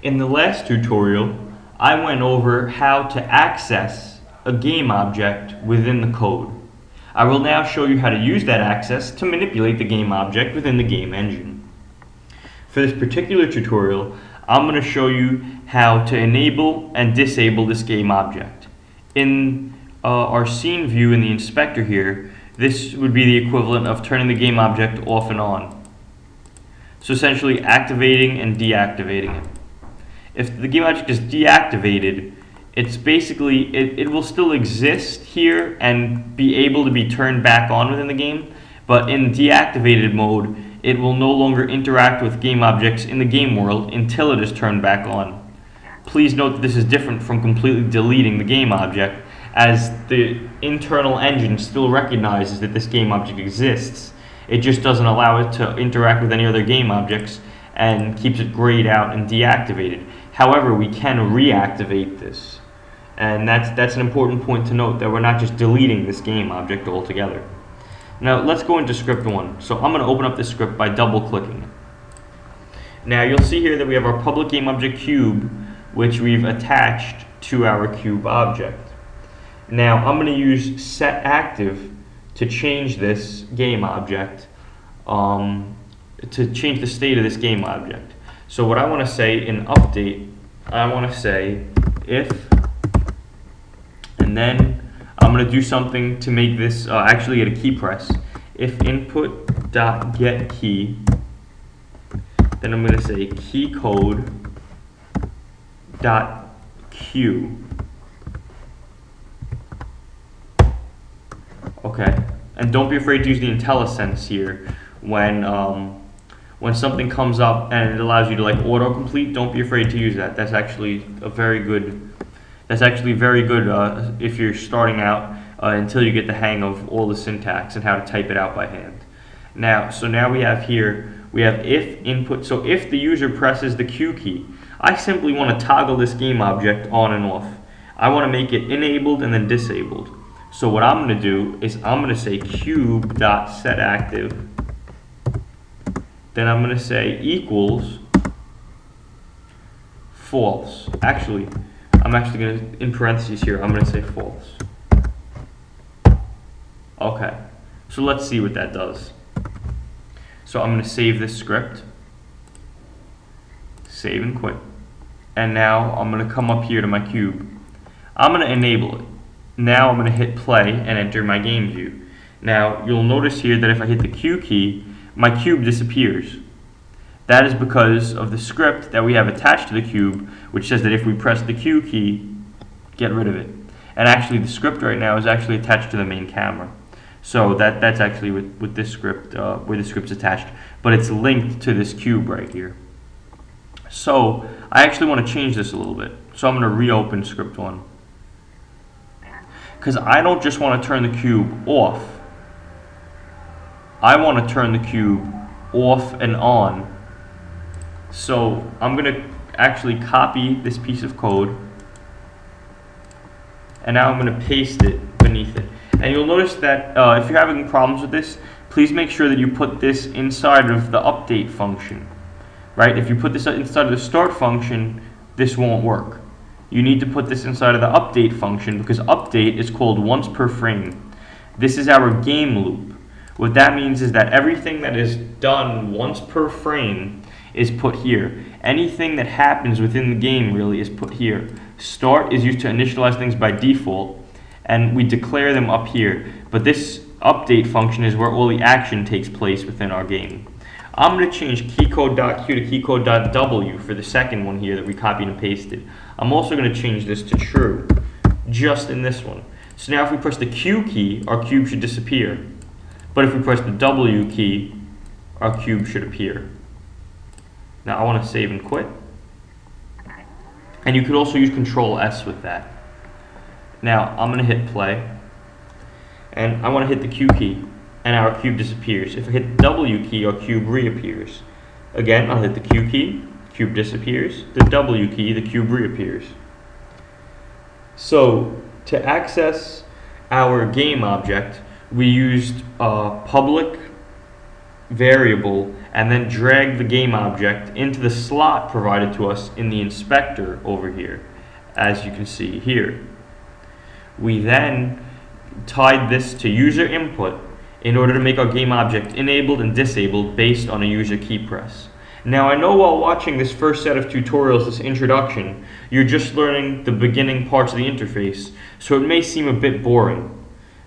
In the last tutorial, I went over how to access a game object within the code. I will now show you how to use that access to manipulate the game object within the game engine. For this particular tutorial, I'm going to show you how to enable and disable this game object. In our scene view in the inspector here, this would be the equivalent of turning the game object off and on. So essentially activating and deactivating it. If the game object is deactivated, it's basically, it will still exist here and be able to be turned back on within the game, but in deactivated mode, it will no longer interact with game objects in the game world until it is turned back on. Please note that this is different from completely deleting the game object, as the internal engine still recognizes that this game object exists. It just doesn't allow it to interact with any other game objects and keeps it grayed out and deactivated. However, we can reactivate this, and that's an important point to note, that we're not just deleting this game object altogether. Now let's go into script 1. So I'm going to open up this script by double clicking it. Now you'll see here that we have our public game object cube, which we've attached to our cube object. Now I'm going to use setActive to change this game object, to change the state of this game object. So what I want to say in update, I want to say if, and then I'm going to do something to make this actually get a key press. If input.getKey, then I'm going to say keycode.q. Okay, and don't be afraid to use the IntelliSense here when something comes up and it allows you to like autocomplete. Don't be afraid to use that. That's actually very good if you're starting out until you get the hang of all the syntax and how to type it out by hand. So now we have if input. So if the user presses the Q key, I simply want to toggle this game object on and off. I want to make it enabled and then disabled. So what I'm going to do is I'm going to say cube.setActive. Then I'm going to say equals false. Actually, I'm going to, in parentheses here, I'm going to say false. Okay, so let's see what that does. So I'm going to save this script, save and quit. And now I'm going to come up here to my cube. I'm going to enable it. Now I'm going to hit play and enter my game view. Now you'll notice here that if I hit the Q key, my cube disappears. That is because of the script that we have attached to the cube, which says that if we press the Q key, get rid of it. And actually the script right now is actually attached to the main camera. So that's actually with this script, where the script's attached, but it's linked to this cube right here. So I actually want to change this a little bit. So I'm going to reopen script 1. Because I don't just want to turn the cube off. I want to turn the cube off and on. So I'm going to actually copy this piece of code, and now I'm going to paste it beneath it. And you'll notice that if you're having problems with this, please make sure that you put this inside of the update function. Right? If you put this inside of the start function, this won't work. You need to put this inside of the update function, because update is called once per frame. This is our game loop. What that means is that everything that is done once per frame is put here. Anything that happens within the game really is put here. Start is used to initialize things by default, and we declare them up here. But this update function is where all the action takes place within our game. I'm going to change keycode.q to keycode.w for the second one here that we copied and pasted. I'm also going to change this to true, just in this one. So now if we press the Q key, our cube should disappear. But if we press the W key, our cube should appear. Now I want to save and quit. And you could also use Control S with that. Now I'm going to hit play. And I want to hit the Q key, and our cube disappears. If I hit the W key, our cube reappears. Again, I'll hit the Q key, cube disappears. The W key, the cube reappears. So to access our game object, we used a public variable and then drag the game object into the slot provided to us in the inspector over here, as you can see here. We then tied this to user input in order to make our game object enabled and disabled based on a user key press. Now I know while watching this first set of tutorials, this introduction, you're just learning the beginning parts of the interface, so it may seem a bit boring.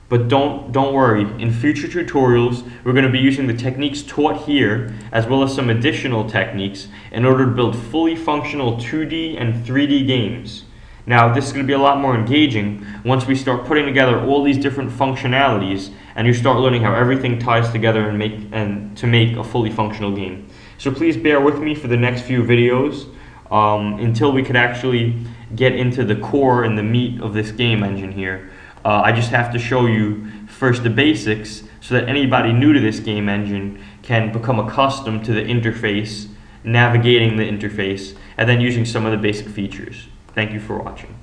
But don't worry, in future tutorials we're going to be using the techniques taught here as well as some additional techniques in order to build fully functional 2D and 3D games. Now this is going to be a lot more engaging once we start putting together all these different functionalities and you start learning how everything ties together and to make a fully functional game. So please bear with me for the next few videos until we could actually get into the core and the meat of this game engine here. I just have to show you first the basics so that anybody new to this game engine can become accustomed to the interface, navigating the interface, and then using some of the basic features. Thank you for watching.